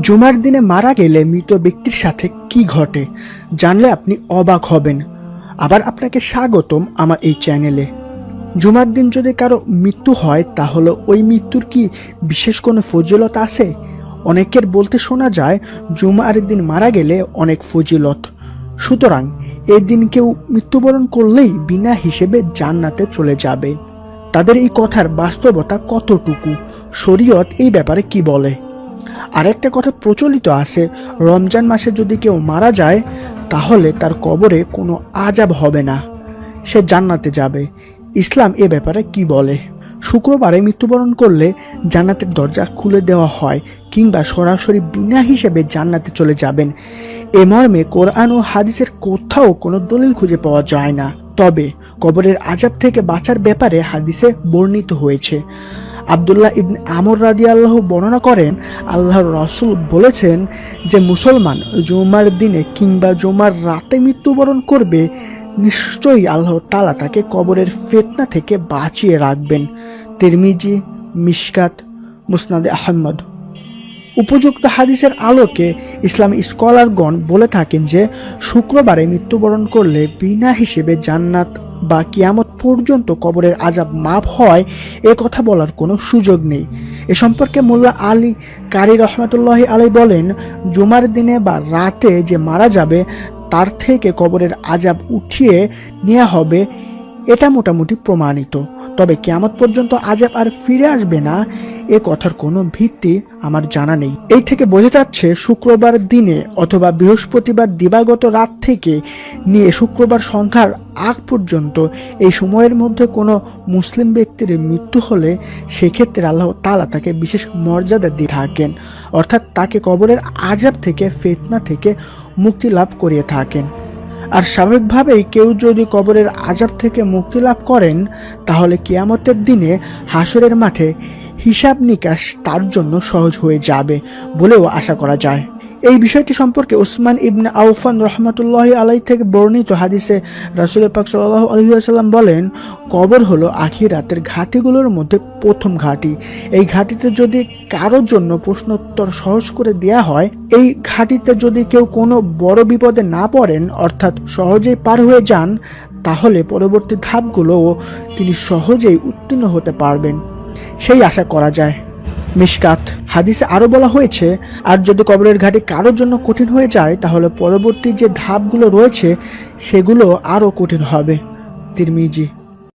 জুমার দিনে মারা গেলে মৃত ব্যক্তির সাথে কি ঘটে জানলে আপনি অবাক হবেন। আবার আপনাকে স্বাগতম আমার এই চ্যানেলে। জুমার দিন যদি কারো মৃত্যু হয় তাহলে ওই মৃত্যুর কি বিশেষ কোনো ফজিলত আছে? অনেকের বলতে শোনা যায় জুমার দিন মারা গেলে অনেক ফজিলত, সুতরাং এই দিন কেউ মৃত্যুবরণ করলেই বিনা হিসেবে জান্নাতে চলে যাবে। তাদের এই কথার বাস্তবতা কতটুকু? শরীয়ত এই ব্যাপারে কি বলে? আরেকটা কথা প্রচলিত আছে, রমজান মাসে যদি কেউ মারা যায় তাহলে তার কবরে কোনো আযাব হবে না, সে জান্নাতে যাবে। ইসলাম এ ব্যাপারে কি বলে? শুক্রবারে মৃত্যুবরণ করলে জান্নাতের দরজা খুলে দেওয়া হয় কিংবা সরাসরি বিনা হিসেবে জান্নাতে চলে যাবেন, এ মর্মে কোরআন ও হাদিসের কোথাও কোনো দলিল খুঁজে পাওয়া যায় না। তবে কবরের আযাব থেকে বাঁচার ব্যাপারে হাদিসে বর্ণিত হয়েছে। আব্দুল্লাহ ইবনে আমর রাদিয়াল্লাহু বর্ণনা করেন, আল্লাহর রাসূল বলেছেন যে মুসলমান জুমার দিনে কিংবা জুমার রাতে মৃত্যুবরণ করবে, নিশ্চয়ই আল্লাহ তাআলা তাকে কবরের ফিতনা থেকে বাঁচিয়ে রাখবেন। তিরমিজি, মিশকাত, মুসনাদে আহমদ। উপযুক্ত হাদিসের আলোকে ইসলামী স্কলারগণ বলে থাকেন যে শুক্রবারে মৃত্যুবরণ করলে বিনা হিসেবে জান্নাত বা কিয়ামত পর্যন্ত কবরের আযাব মাফ হয়, এ কথা বলার কোনো সুযোগ নেই। এ সম্পর্কে মোল্লা আলী কারি রহমাতুল্লাহি আলাইহি বলেন, জুমার দিনে বা রাতে যে মারা যাবে তার থেকে কবরের আযাব উঠিয়ে নেওয়া হবে, এটা মোটামুটি প্রমাণিত। তবে কিয়ামত পর্যন্ত আযাব আর ফিরে আসবে না, এ কথার কোনো ভিত্তি আমার জানা নেই। এই থেকে বোঝা যাচ্ছে শুক্রবার দিনে অথবা বৃহস্পতিবার দিবাগত রাত থেকে নিয়ে শুক্রবার সন্ধ্যার আগ পর্যন্ত এই সময়ের মধ্যে কোনো মুসলিম ব্যক্তির মৃত্যু হলে সেক্ষেত্রে আল্লাহ তাআলা তাকে বিশেষ মর্যাদা দিয়ে থাকেন, অর্থাৎ তাকে কবরের আযাব থেকে, ফিতনা থেকে মুক্তি লাভ করিয়ে থাকেন। আর স্বাভাবিকভাবেই কেউ যদি কবরের আযাব থেকে মুক্তি লাভ করেন তাহলে কিয়ামতের দিনে হাসরের মাঠে হিসাব নিকাশ তার জন্য সহজ হয়ে যাবে বলেও আশা করা যায়। এই বিষয়টি সম্পর্কে উসমান ইবনে আউফান রহমাতুল্লাহি আলাইহি থেকে বর্ণিত হাদিসে রাসূল পাক সাল্লাল্লাহু আলাইহি ওয়াসাল্লাম বলেন, কবর হলো আখিরাতের ঘাটিগুলোর মধ্যে প্রথম ঘাটি। এই ঘাটিতে যদি কারোর জন্য প্রশ্নোত্তর সহজ করে দেয়া হয়, এই ঘাটিতে যদি কেউ কোনো বড় বিপদে না পড়েন, অর্থাৎ সহজেই পার হয়ে যান, তাহলে পরবর্তী ধাপগুলোও তিনি সহজেই উত্তীর্ণ হতে পারবেন, সেই আশা করা যায়। মিশকাত হাদিসে আরো বলা হয়েছে, আর যদি কবরের ঘাটি কারোর জন্য কঠিন হয়ে যায় তাহলে পরবর্তী যে ধাপগুলো রয়েছে সেগুলো আরো কঠিন হবে। তিরমিজি।